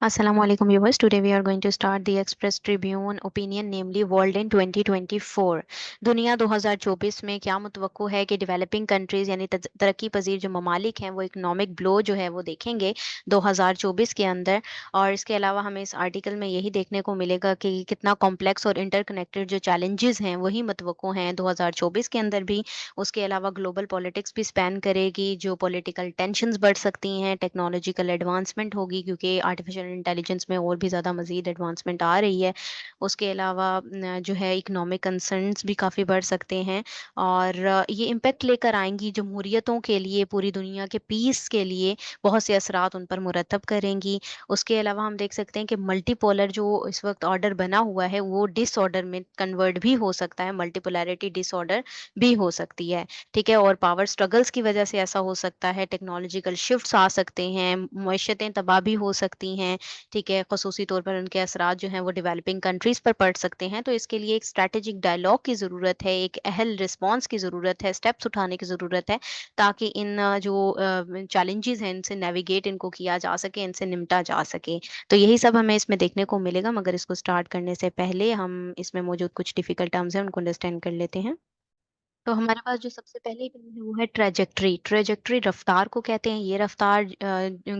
Assalamu alaikum viewers. Today we are going to start the Express Tribune opinion, namely World in 2024. दुनिया 2024 में क्या मुतवक्को है कि developing countries यानी तरक्की पजीर जो ममालिक हैं वो इकोनॉमिक ब्लो जो है वो देखेंगे 2024 के अंदर। और इसके अलावा हमें इस आर्टिकल में यही देखने को मिलेगा कि कितना कॉम्प्लेक्स और इंटरकनेक्टेड जो चैलेंजेस हैं वही मुतवक्को हैं 2024 के अंदर भी। उसके अलावा ग्लोबल पॉलिटिक्स भी स्पैन करेगी, जो पॉलिटिकल टेंशंस बढ़ सकती हैं, टेक्नोलॉजिकल एडवांसमेंट होगी क्योंकि आर्टिफिशियल इंटेलिजेंस में और भी ज़्यादा मज़ीद एडवांसमेंट आ रही है। उसके अलावा जो है इकोनॉमिक कंसर्न्स भी काफ़ी बढ़ सकते हैं और ये इम्पैक्ट लेकर आएँगी जमहूरियतों के लिए, पूरी दुनिया के पीस के लिए बहुत से असरात उन पर मुरतब करेंगी। उसके अलावा हम देख सकते हैं कि मल्टीपोलर जो इस वक़्त ऑर्डर बना हुआ है वो डिसऑर्डर में कन्वर्ट भी हो सकता है, मल्टीपोलैरिटी डिसऑर्डर भी हो सकती है, ठीक है? और पावर स्ट्रगल्स की वजह से ऐसा हो सकता है, टेक्नोलॉजिकल शिफ्ट्स आ सकते हैं, मईशतें तबाह भी हो सकती हैं, ठीक है? ख़ुसूसी तौर पर उनके असरात जो हैं वो डेवलपिंग कंट्रीज़ पर पड़ सकते हैं। तो इसके लिए एक स्ट्रैटेजिक डायलॉग की ज़रूरत है, एक अहल रिस्पॉन्स की ज़रूरत है, स्टेप्स उठाने की ज़रूरत है ताकि इन जो चैलेंजेज़ हैं इनसे नेविगेट इनको किया जा सके, इनसे निपटा जा सके। तो यही सब हमें इसमें देखने को मिलेगा, मगर इसको स्टार्ट करने से पहले हम इसमें मौजूद कुछ डिफ़िकल्ट टर्म्स हैं उनको अंडरस्टैंड कर लेते हैं। तो हमारे पास जो सबसे पहली टर्म है वो है ट्रेजेक्ट्री। ट्रेजेक्ट्री रफ्तार को कहते हैं। ये रफ्तार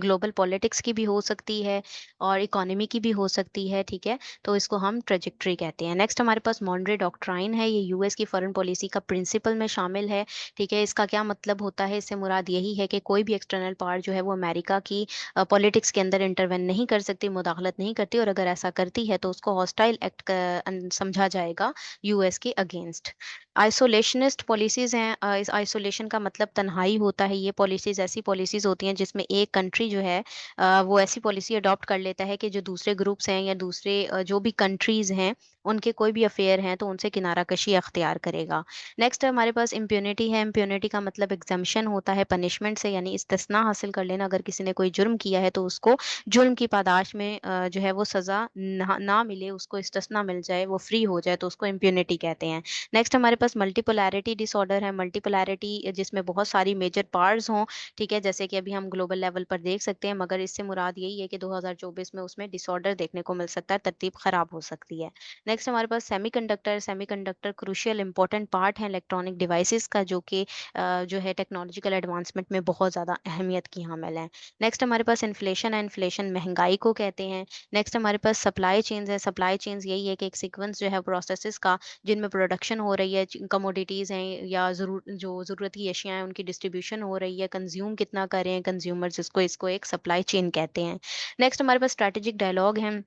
ग्लोबल पॉलिटिक्स की भी हो सकती है और इकोनॉमी की भी हो सकती है, ठीक है? तो इसको हम ट्रेजेक्ट्री कहते हैं। नेक्स्ट हमारे पास मॉनरे डॉक्ट्राइन है। ये यूएस की फॉरेन पॉलिसी का प्रिंसिपल में शामिल है, ठीक है? इसका क्या मतलब होता है? इससे मुराद यही है कि कोई भी एक्सटर्नल पावर जो है वो अमेरिका की पॉलिटिक्स के अंदर इंटरवेन नहीं कर सकती, मुदाखलत नहीं करती, और अगर ऐसा करती है तो उसको हॉस्टाइल एक्ट समझा जाएगा यूएस के अगेंस्ट। आइसोलेशनिस्ट पॉलिसीज़ हैं। इस आइसोलेशन का मतलब तन्हाई होता है। ये पॉलिसीज़ ऐसी पॉलिसीज़ होती हैं जिसमें एक कंट्री जो है वो ऐसी पॉलिसी अडॉप्ट कर लेता है कि जो दूसरे ग्रुप्स हैं या दूसरे जो भी कंट्रीज़ हैं, उनके कोई भी अफेयर हैं तो उनसे किनारा कशी अख्तियार करेगा। नेक्स्ट हमारे पास इम्प्यूनिटी है। इम्प्यूनिटी का मतलब एग्ज़म्पशन होता है पनिशमेंट से, यानी इस्तिस्ना हासिल कर लेना। अगर किसी ने कोई जुर्म किया है तो उसको जुर्म की पादाश में जो है वो सज़ा ना मिले, उसको इस्तिस्ना मिल जाए, वो फ्री हो जाए, तो उसको इम्प्यूनिटी कहते हैं। नेक्स्ट हमारे पास मल्टीपोलैरिटी डिसऑर्डर है। मल्टीपोलैरिटी जिसमें बहुत सारी मेजर पार्ट्स हों, ठीक है? जैसे कि अभी हम ग्लोबल लेवल पर देख सकते हैं, मगर इससे मुराद यही है कि 2024 में उसमें डिसऑर्डर देखने को मिल सकता है, तरतीब खराब हो सकती है। नेक्स्ट हमारे पास semiconductor. Semiconductor crucial important part है इलेक्ट्रॉनिक डिवाइसेस का, जो कि जो है टेक्नोलॉजिकल एडवांसमेंट में बहुत ज़्यादा अहमियत की हामिल है। नेक्स्ट हमारे पास इन्फ्लेशन है। इन्फ्लेशन महंगाई को कहते हैं। नेक्स्ट हमारे पास सप्लाई चेन्स है। सप्लाई चेन्स यही है कि एक सीक्वेंस जो है प्रोसेसेस का, जिनमें प्रोडक्शन हो रही है, कमोडिटीज़ हैं या जो ज़रूरत की अशिया हैं उनकी डिस्ट्रीब्यूशन हो रही है, कंज्यूम कितना कर रहे हैं कंज्यूमर्स, इसको इसको एक सप्लाई चेन कहते हैं। नेक्स्ट हमारे पास स्ट्रैटेजिक डायलॉग है।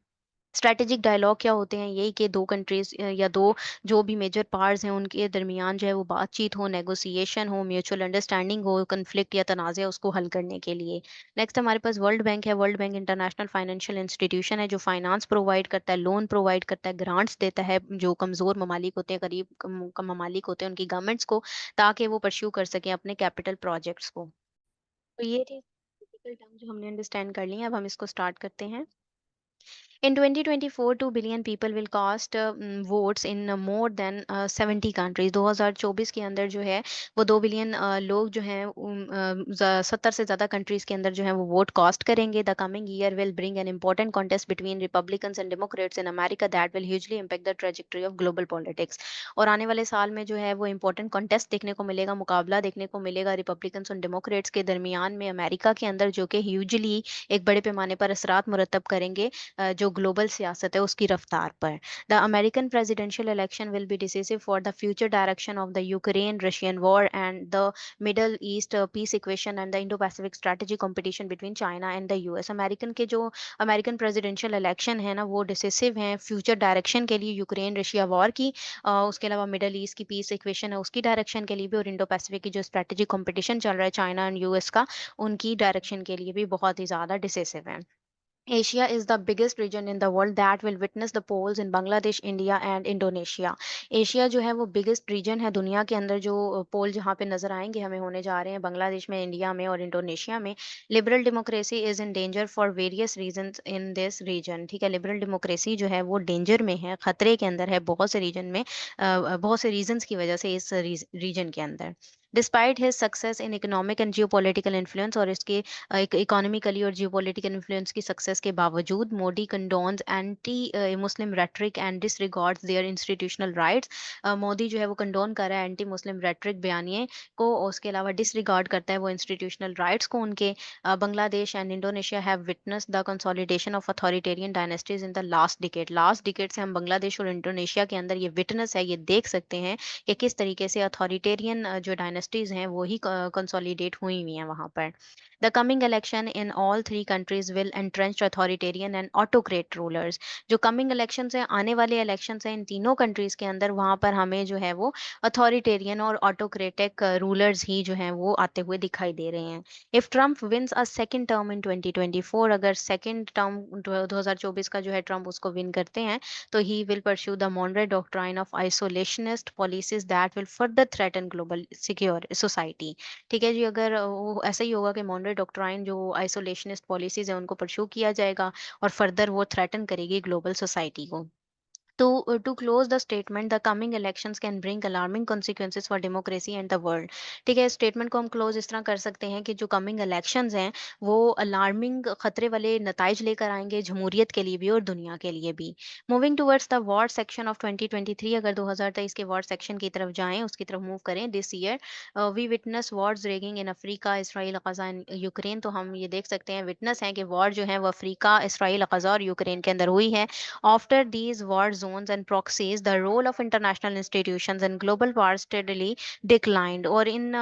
स्ट्रैटेजिक डायलॉग क्या होते हैं? यही कि 2 कंट्रीज़ या 2 जो भी मेजर पावर्स हैं उनके दरमियान जो है वो बातचीत हो, नेगोशिएशन हो, म्यूचुअल अंडरस्टैंडिंग हो, कॉन्फ्लिक्ट या तनाज़ा उसको हल करने के लिए। नेक्स्ट हमारे पास वर्ल्ड बैंक है। World bank international financial institution है जो फाइनेंस प्रोवाइड करता है, लोन प्रोवाइड करता है, ग्रांट्स देता है जो कमज़ोर ममालिक होते हैं, गरीब कम ममालिक होते हैं, उनकी गवर्नमेंट्स को, ताकि वो परस्यू कर सकें अपने कैपिटल प्रोजेक्ट्स को। तो ये थे टिपिकल टर्म जो हमने अंडरस्टैंड कर लिए। अब हम इसको स्टार्ट करते हैं। In 2024, 2 billion people will cast votes in more than 70 countries. 2024 के अंदर जो है वो 2 बिलियन लोग जो हैं 70 से ज़्यादा कंट्रीज के अंदर जो है वो वोट कास्ट करेंगे. The coming year will bring an important contest between Republicans and Democrats in America that will hugely impact the trajectory of global politics. और आने वाले साल में जो है वो इम्पोर्टेंट कॉन्टेस्ट देखने को मिलेगा, मुकाबला देखने को मिलेगा रिपब्लिकन्स और डेमोक्रेट्स के दरमियान में अमेरिका के अंदर, जो कि ह्यूजली एक बड़े पैमाने पर असरात मुरतब करेंगे जो ग्लोबल सियासत है उसकी रफ्तार पर. The American presidential election will be decisive for the future direction of the Ukraine Russian war and the Middle East peace equation and the Indo Pacific strategy competition between China and the US. American presidential election है ना वो decisive हैं future direction के लिए, Ukraine Russia war की, उसके अलावा middle east की पीस इक्वेशन है उसकी डायरेक्शन के लिए भी, और इंडो पैसिफिक की जो स्ट्रेटेजिक कंपटीशन चल रहा है चाइना एंड यूएस का, उनकी डायरेक्शन के लिए भी बहुत ही ज़्यादा डिसिसिव है. Asia is the biggest region in the world that will witness the polls in Bangladesh, India and Indonesia. Asia जो है वो बिगेस्ट रीजन है दुनिया के अंदर, जो पोल जहाँ पे नजर आएंगे हमें होने जा रहे हैं बांग्लादेश में, इंडिया में और इंडोनेशिया में. Liberal democracy is in danger for various reasons in this region. ठीक है, लिबरल डेमोक्रेसी जो है वो डेंजर में है, खतरे के अंदर है बहुत से रीजन में, बहुत से रीजंस की वजह से इस रीजन के अंदर. Despite his success in economic and geopolitical influence, और इसके इकोनॉमिकली और जियोपॉलिटिकल इन्फ्लुएंस की सक्सेस के बावजूद Modi condones anti Muslim rhetoric and disregards their institutional rights. Modi जो है वो कंडोन कर रहा है एंटी मुस्लिम रेटरिक बयानिए को, और उसके अलावा डिसरिगार्ड करता है वो इंस्टीट्यूशनल राइट्स को उनके। Bangladesh and Indonesia have witness the consolidation of authoritarian dynasties in the last decade से हम बांग्लादेश और इंडोनेशिया के अंदर ये विटनेस है, ये देख सकते हैं कि किस तरीके से अथॉरिटेरियन जो डायनेस्टीज हैं वो ही कंसोलिडेट हुई हुई हैं वहां पर। The coming election in all three countries will entrench authoritarian and autocrat rulers. जो कमिंग इलेक्शन है, आने वाले इलेक्शन है इन तीनों कंट्रीज के अंदर, वहां पर हमें जो है वो अथॉरिटेरियन और ऑटोक्रेटिक रूलर्स ही जो हैं वो आते हुए दिखाई दे रहे हैं। If Trump wins a second term in 2024, अगर सेकंड टर्म 2024 का जो है ट्रम्प उसको विन करते हैं, तो he will pursue the Monroe doctrine of isolationist policies that will further threaten global secure society. ठीक है जी, अगर वो ऐसा ही होगा कि मॉनरे डॉक्ट्राइन जो आइसोलेशनिस्ट पॉलिसीज है उनको परस्यू किया जाएगा और फर्दर वो थ्रेटन करेगी ग्लोबल सोसाइटी को। To close the statement, the coming elections can bring alarming consequences for democracy and the world। ठीक है, स्टेटमेंट को हम क्लोज इस तरह कर सकते हैं कि जो कमिंग इलेक्शंस हैं वो अलार्मिंग खतरे वाले नताइज लेकर आएंगे जमहूरियत के लिए भी और दुनिया के लिए भी। Moving towards the war section of 2023, अगर 2023 के वॉर सेक्शन की तरफ जाएं, उसकी तरफ मूव करें, this year we witness wars raging in Africa, Israel, Gaza and Ukraine. तो हम ये देख सकते हैं, विटनेस है कि वॉर जो है वो अफ्रीका, इसराइल, गजा और यूक्रेन के अंदर हुई है। After these war zones and proxies, the role of international institutions and global powers steadily declined। और इन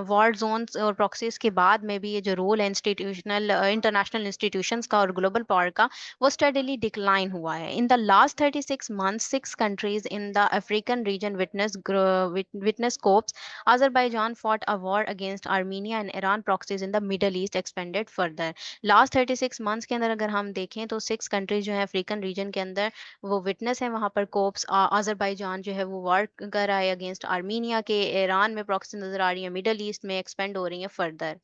war zones और proxies के बाद में भी ये जो रोल है इंस्टीट्यूशनल इंटरनेशनल इंस्टीट्यूशंस का और ग्लोबल पावर का, वो steadily decline हुआ है। In the last 36 months, 6 countries in the African region witness coups। Azerbaijan fought a war against Armenia and Iran proxies in the Middle East expanded further। Last 36 months के अंदर अगर हम देखें तो 6 कंट्रीज जो है अफ्रीकन रीजन के अंदर वो विटनेस है, वहां पर कोप्स अजरबैजान जो है वो वार कर रहा है अगेंस्ट आर्मीनिया के, ईरान में प्रॉक्सी नजर आ रही है, मिडल ईस्ट में एक्सपेंड हो रही है further.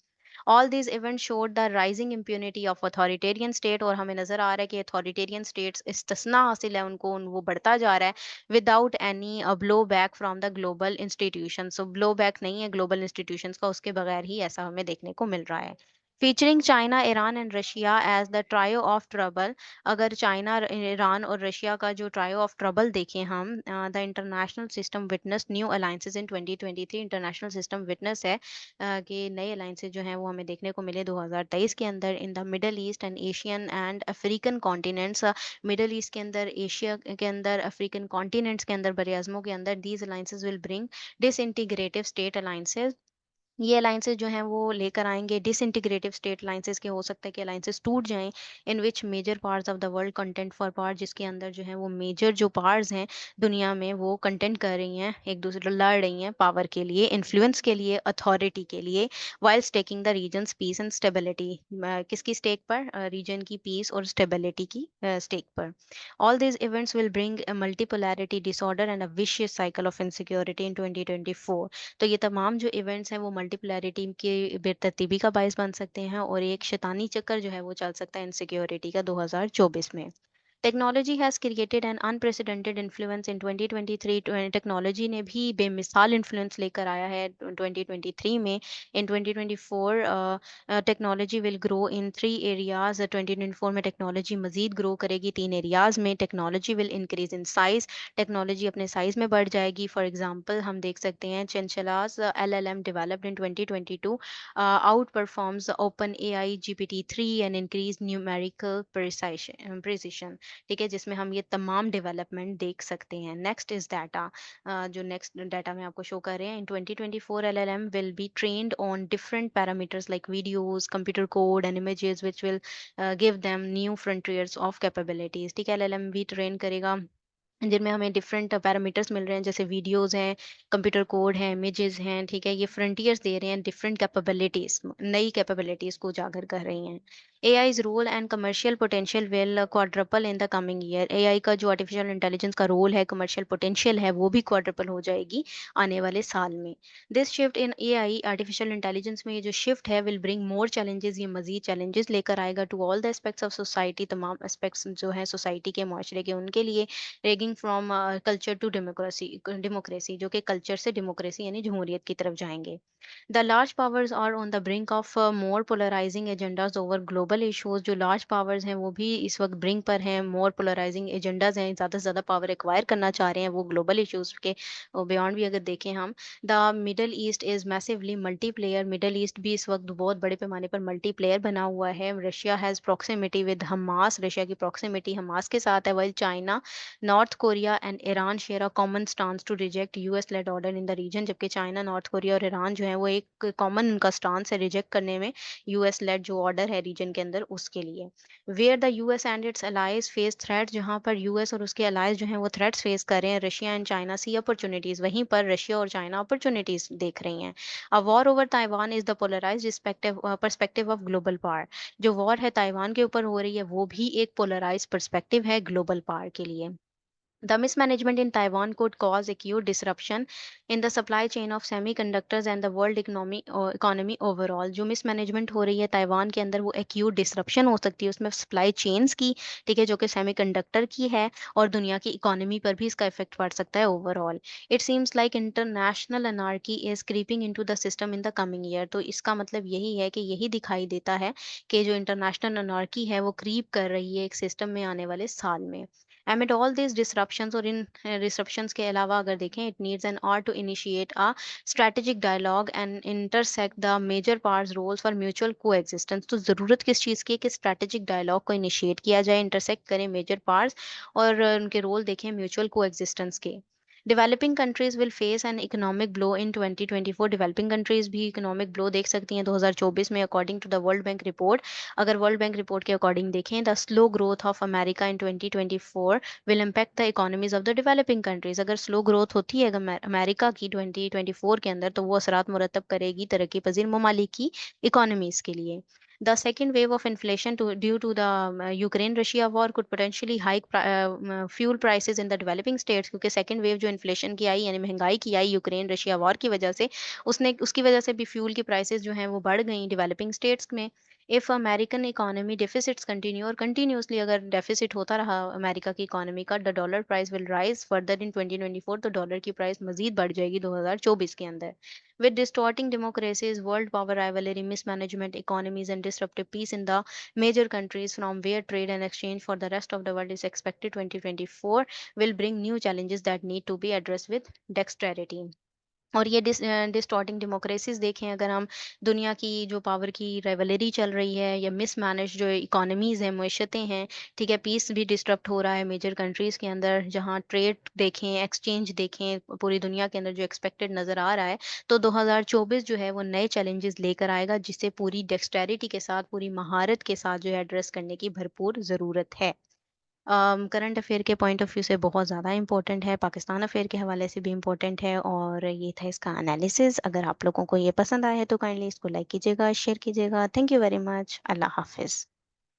All these event showed the rising impunity of authoritarian state, और हमें नजर आ रहा है कि अथॉरिटेरियन स्टेट्स इस्tisना हासिल है उनको, वो बढ़ता जा रहा है without any blow back from the global institution. So blow back नहीं है ग्लोबल इंस्टीट्यूशंस का, उसके बगैर ही ऐसा हमें देखने को मिल रहा है। Featuring China, Iran and Russia as the trio of trouble. अगर चाइना, ईरान और रशिया का जो ट्रायो ऑफ ट्रबल देखें हम, the international system witness new alliances in 2023। International system witness है कि नए अलायंसेस जो हैं वो हमें देखने को मिले 2023 के अंदर in the Middle east and Asian and African continents. Middle east के अंदर, एशिया के अंदर, अफ्रीकन कॉन्टिनेंट्स के अंदर, बर आज़मों के अंदर, these alliances will bring disintegrative state alliances. ये अलायंसेस जो हैं वो लेकर आएंगे डिसइंटीग्रेटिव स्टेट अलायंसेस के, हो सकता है कि अलायंसेस टूट जाएं in which major parts of the world content for power, जिसके अंदर जो है वो मेजर जो पावर्स हैं दुनिया में वो कंटेंट कर रही हैं, एक दूसरे लड़ रही हैं पावर के लिए, इन्फ्लुएंस के लिए, अथॉरिटी के लिए, while staking the region's peace and stability. किसकी स्टेक पर? रीजन की पीस और स्टेबिलिटी की स्टेक पर। All these events will bring a multipolarity disorder and a vicious cycle of insecurity in 2024। तो ये तमाम जो इवेंट्स हैं वो मल्टीपोलैरिटी की बेतरतीबी का बायस बन सकते हैं, और एक शैतानी चक्कर जो है वो चल सकता है इनसिक्योरिटी का 2024 में। Technology has created an unprecedented influence in 2023। Technology ने भी बेमिसाल इन्फ्लुएंस लेकर आया है 2023 में। इन 2024 technology will grow in 3 areas. 2024 में टेक्नोलॉजी मजीद ग्रो करेगी 3 एरियाज में। Technology will increase in size, technology अपने साइज में बढ़ जाएगी। फॉर एग्जांपल हम देख सकते हैं चिंचलाज LLM developed in 2022 out performs open AI GPT-3 and increase numerical precision. ठीक है, जिसमें हम ये तमाम डेवलपमेंट देख सकते हैं। Next is data. जो नेक्स्ट डाटा में आपको शो कर रहे हैं, in 2024 LLM will be trained on different parameters like videos, computer code and images which will give them new frontiers of capabilities. ठीक है, LLM भी ट्रेन करेगा जिनमें हमें डिफरेंट पैरामीटर्स मिल रहे हैं, जैसे वीडियोस हैं, कंप्यूटर कोड है, इमेजेस हैं। ठीक है, ये फ्रंटियर्स दे रहे हैं, डिफरेंट कैपेबिलिटीज, नई कैपेबिलिटीज को उजागर कर रही हैं। AI's role and commercial potential will quadruple in the coming year. AI का जो आर्टिफिशियल इंटेलिजेंस का रोल है, कमर्शियल पोटेंशियल है, वो भी क्वाड्रपल हो जाएगी आने वाले साल में। This shift in AI artificial intelligence में ये जो शिफ्ट है विल ब्रिंग मोर चैलेंजेस, ये मजीद चैलेंजेस लेकर आएगा to all the aspects of society, तमाम एस्पेक्ट्स जो है सोसाइटी के, माशरे के, उनके लिए। Raging from culture to democracy, democracy जो कि कल्चर से डेमोक्रेसी यानी जमहूरियत की तरफ जाएंगे। The large powers are on the brink of more polarizing agendas over global issues। जो large powers हैं वो भी इस वक्त ब्रिंक पर हैं, more polarizing agendas हैं, ज़्यादा से ज़्यादा पावर एक्वायर करना चाह रहे हैं वो ग्लोबल इश्यूज के बियॉन्ड भी अगर देखें हम। The Middle east is massively multi player. Middle east भी इस वक्त बहुत बड़े पैमाने पर मल्टी प्लेयर बना हुआ है। Russia has proximity with Hamas. Russia की प्रॉक्सिमिटी हमास के साथ है। वही China, North Korea and Iran share a common stance to reject US led order in the region. जबकि चाइना, नॉर्थ कोरिया और ईरान जो है वो एक कॉमन उनका स्टांस है रिजेक्ट करने में यूएस लेड जो ऑर्डर है रीजन के अंदर उसके लिए। Where the US and its allies face threat, जहां पर यूएस और उसके अलाइज जो हैं वो थ्रेट्स फेस कर रहे हैं, Russia and China see opportunities, वहीं पर रशिया और चाइना अपॉर्चुनिटीज देख रही हैं। A war over Taiwan is the polarised perspective of global power. जो वॉर है ताइवान के ऊपर हो रही है वो भी एक पोलराइज पर्सपेक्टिव है ग्लोबल पावर के लिए। The mismanagement in Taiwan could cause acute disruption in the supply chain of semiconductors and the world economy overall। जो mismanagement हो रही है ताइवान के अंदर वो acute disruption हो सकती है उसमें supply chains की, ठीक है, जो कि semiconductor की है, और दुनिया की इकोनॉमी पर भी इसका इफेक्ट पड़ सकता है overall. It seems like international anarchy is creeping into the system in the coming year। तो इसका मतलब यही है कि यही दिखाई देता है कि जो इंटरनेशनल अनार्की है वो क्रीप कर रही है एक सिस्टम में आने वाले साल में। Amid all these disruptions, और इन disruptions के अलावा अगर देखें, it needs an hour to initiate a strategic dialogue and intersect the major parts roles for mutual coexistence। तो ज़रूरत किस चीज़ की है कि strategic dialogue को initiate किया जाए, intersect करें major parts, और उनके रोल देखें म्यूचुअल coexistence के। Developing countries will face an economic blow in 2024। Developing countries भी इकोनॉमिक ब्लो देख सकती हैं 2024 में according to the World Bank report. अगर वर्ल्ड बैंक रिपोर्ट के अकॉर्डिंग देखें, the slow growth of America in 2024 will impact the economies of the developing countries. अगर slow growth होती है अमेरिका की 2024 के अंदर तो वो असरात मुरतब करेगी तरक्की पजीर ममालिक की इकोनॉमीज के लिए। The second wave of inflation due to the Ukraine-Russia war could potentially hike fuel prices in the developing states। क्योंकि second wave जो inflation की आई यानी महंगाई की आई यूक्रेन रशिया वॉर की वजह से, उसने उसकी वजह से भी फ्यूल की प्राइसेस जो हैं वो बढ़ गई डेवलपिंग स्टेट्स में। If American economy deficits continue, और कंटिन्यूसली अगर डेफिसिट होता रहा अमेरिका की इकोनॉमी का, the dollar price will rise further in 2024। तो डॉलर की प्राइस मजीद बढ़ जाएगी 2024 के अंदर। with distorting democracies, world power rivalry, mismanagement, economies, and disruptive peace in the major countries from where trade and exchange for the rest of the world is expected, 2024 will bring new challenges that need to be addressed with dexterity। और ये distorting democracies देखें अगर हम, दुनिया की जो power की रेवलरी चल रही है या मिसमैनेज जो इकोनॉमीज हैं, मैशतें हैं, ठीक है, पीस भी डिस्टर्ब हो रहा है मेजर कंट्रीज के अंदर, जहां ट्रेड देखें, एक्सचेंज देखें, पूरी दुनिया के अंदर जो एक्सपेक्टेड नज़र आ रहा है। तो 2024 जो है वो नए चैलेंजेस लेकर आएगा जिसे पूरी डेक्सटेरिटी के साथ, पूरी महारत के साथ जो है एड्रेस करने की भरपूर ज़रूरत है। करंट अफेयर के पॉइंट ऑफ व्यू से बहुत ज़्यादा इंपॉर्टेंट है, पाकिस्तान अफेयर के हवाले से भी इंपॉर्टेंट है, और ये था इसका एनालिसिस। अगर आप लोगों को ये पसंद आया है तो काइंडली इसको लाइक कीजिएगा, शेयर कीजिएगा। Thank you very much. अल्लाह हाफिज़।